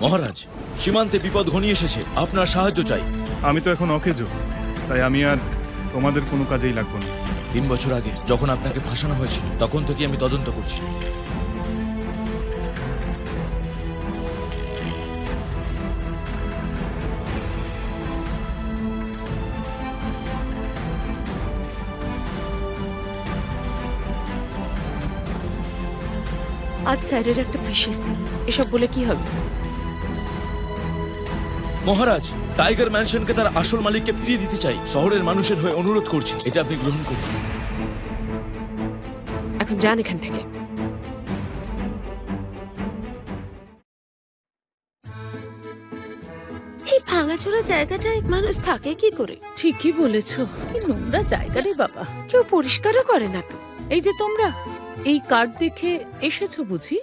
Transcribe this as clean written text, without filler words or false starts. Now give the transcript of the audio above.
মহারাজ, সীমান্তে বিপদ ঘনিয়ে এসেছে, আপনার সাহায্য চাই। আমি তো এখন অকেজো, তাই আমি আর তোমাদের কোনো কাজেই লাগবো না। 3 বছর আগে যখন আপনাকে ফাঁসানো হয়েছিল তখন থেকে আমি তদন্ত করছি। আজ স্যারের একটা বিশেষ দিন, এসব বলে কি হবে? মহারাজ, টাইগার ম্যানশনকে তার আসল মালিককে ফিরিয়ে দিতে চাই। শহরের মানুষের হয়ে অনুরোধ করছি, এটা আপনি গ্রহণ করুন। এখন যান এখান থেকে। এই ভাঙাচোরা জায়গাটায় মানুষ থাকে কি করে? ঠিকই বলেছো, কি নোংরা জায়গা রে বাবা। কেউ পরিষ্কারও করে না তো। এই যে তোমরা এই কার্ড দেখে এসেছো বুঝি?